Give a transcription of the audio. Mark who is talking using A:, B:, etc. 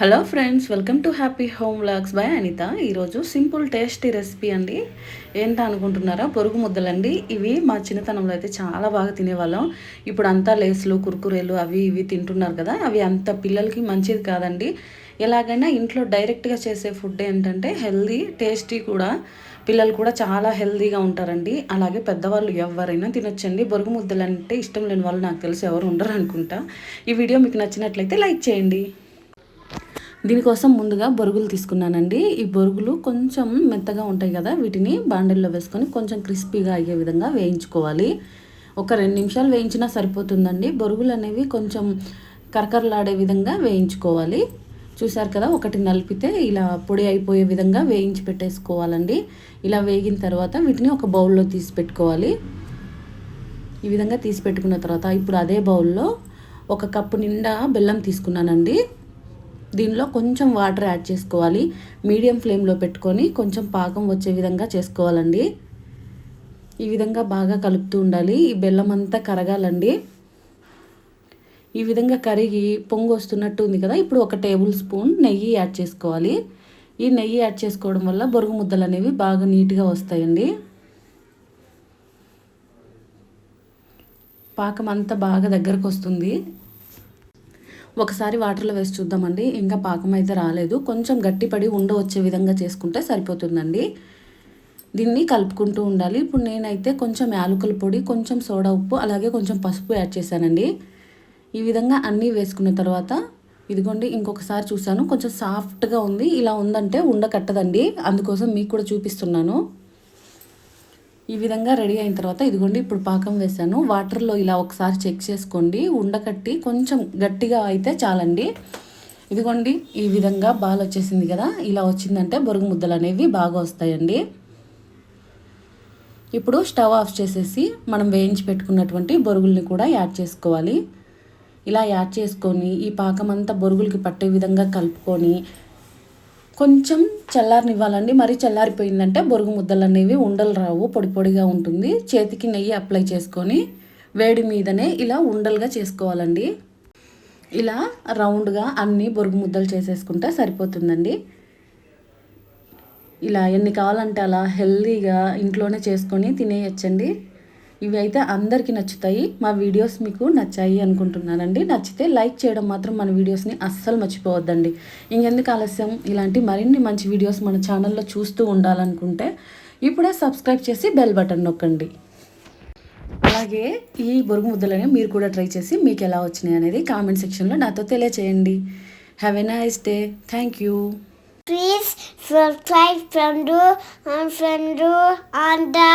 A: Hello friends, welcome to happy home vlogs by Anitha. ఈరోజు simple tasty recipe అండి. ఏంటో అనుకుంటున్నారా? పొరుగు ముద్దలండి. ఇవి మా చిన్నతనంలో అయితే చాలా బాగా తినేవాళ్ళం. ఇప్పుడు అంతా లేస్లు కుర్కురేలు అవి ఇవి తింటున్నారు కదా, అవి అంత పిల్లలకి మంచిది కాదండి. ఎలాగైనా ఇంట్లో డైరెక్ట్గా చేసే ఫుడ్ ఏంటంటే హెల్దీ, టేస్టీ కూడా. పిల్లలు కూడా చాలా హెల్దీగా ఉంటారండి. అలాగే పెద్దవాళ్ళు ఎవరైనా తినొచ్చండి. బొరుగు ముద్దలు అంటే ఇష్టం లేని వాళ్ళు నాకు తెలిసి ఎవరు ఉండరు అనుకుంటా. ఈ వీడియో మీకు నచ్చినట్లయితే లైక్ చేయండి. దీనికోసం ముందుగా బొరుగులు తీసుకున్నానండి. ఈ బొరుగులు కొంచెం మెత్తగా ఉంటాయి కదా, వీటిని బాండెల్లో వేసుకొని కొంచెం క్రిస్పీగా అయ్యే విధంగా వేయించుకోవాలి. ఒక 2 నిమిషాలు వేయించినా సరిపోతుందండి. బొరుగులు అనేవి కొంచెం కరకరలాడే విధంగా వేయించుకోవాలి. చూసారు కదా, ఒకటి నలిపితే ఇలా పొడి అయిపోయే విధంగా వేయించి పెట్టేసుకోవాలండి. ఇలా వేగిన తర్వాత వీటిని ఒక బౌల్లో తీసి పెట్టుకోవాలి. ఈ విధంగా తీసి పెట్టుకున్న తర్వాత ఇప్పుడు అదే బౌల్లో 1 కప్పు నిండా బెల్లం తీసుకున్నానండి. దీనిలో కొంచెం వాటర్ యాడ్ చేసుకోవాలి. మీడియం ఫ్లేమ్లో పెట్టుకొని కొంచెం పాకం వచ్చే విధంగా చేసుకోవాలండి. ఈ విధంగా బాగా కలుపుతూ ఉండాలి. ఈ బెల్లం అంతా కరగాలండి. ఈ విధంగా కరిగి పొంగు వస్తున్నట్టు ఉంది కదా, ఇప్పుడు 1 టేబుల్ స్పూన్ నెయ్యి యాడ్ చేసుకోవాలి. ఈ నెయ్యి యాడ్ చేసుకోవడం వల్ల బొరుగు ముద్దలు అనేవి బాగా నీట్గా వస్తాయండి. పాకం అంతా బాగా దగ్గరకు వస్తుంది. ఒకసారి వాటర్లో వేసి చూద్దామండి. ఇంకా పాకం అయితే రాలేదు. కొంచెం గట్టిపడి వచ్చే విధంగా చేసుకుంటే సరిపోతుందండి. దీన్ని కలుపుకుంటూ ఉండాలి. ఇప్పుడు నేనైతే కొంచెం యాలకుల పొడి, కొంచెం సోడా ఉప్పు, అలాగే కొంచెం పసుపు యాడ్ చేశానండి. ఈ విధంగా అన్నీ వేసుకున్న తర్వాత ఇదిగోండి, ఇంకొకసారి చూసాను, కొంచెం సాఫ్ట్గా ఉంది. ఇలా ఉందంటే ఉండకట్టదండి, అందుకోసం మీకు కూడా చూపిస్తున్నాను. ఈ విధంగా రెడీ అయిన తర్వాత ఇదిగోండి, ఇప్పుడు పాకం వేసాను. వాటర్లో ఇలా ఒకసారి చెక్ చేసుకోండి. ఉండకట్టి కొంచెం గట్టిగా అయితే చాలండి. ఇదిగోండి, ఈ విధంగా బాల్ వచ్చేసింది కదా, ఇలా వచ్చిందంటే బొరుగు ముద్దలు అనేవి బాగా వస్తాయండి. ఇప్పుడు స్టవ్ ఆఫ్ చేసేసి మనం వేయించి పెట్టుకున్నటువంటి బొరుగుల్ని కూడా యాడ్ చేసుకోవాలి. ఇలా యాడ్ చేసుకొని ఈ పాకం అంతా బొరుగులకి పట్టే విధంగా కలుపుకొని కొంచెం చల్లారనివ్వాలండి. మరీ చల్లారిపోయిందంటే బొరుగు ముద్దలు అనేవి ఉండలు రావు, పొడి పొడిగా ఉంటుంది. చేతికి నెయ్యి అప్లై చేసుకొని వేడి మీదనే ఇలా ఉండలుగా చేసుకోవాలండి. ఇలా రౌండ్గా అన్ని బొరుగు ముద్దలు చేసేసుకుంటే సరిపోతుందండి. ఇలా ఎన్ని కావాలంటే అలా హెల్తీగా ఇంట్లోనే చేసుకొని తినేయచ్చండి. ఇవి అయితే అందరికీ నచ్చుతాయి. మా వీడియోస్ మీకు నచ్చాయి అనుకుంటున్నానండి. నచ్చితే లైక్ చేయడం మాత్రం మన వీడియోస్ని అస్సలు మర్చిపోవద్దండి. ఇంకెందుకు ఆలస్యం, ఇలాంటి మరిన్ని మంచి వీడియోస్ మన ఛానల్లో చూస్తూ ఉండాలనుకుంటే ఇప్పుడే సబ్స్క్రైబ్ చేసి బెల్ బటన్ నొక్కండి. అలాగే ఈ బొరుగు ముద్దలని మీరు కూడా ట్రై చేసి మీకు ఎలా వచ్చినాయి అనేది కామెంట్ సెక్షన్లో నాతో తెలియచేయండి. Have a nice day. Thank you.
B: Please subscribe friend and the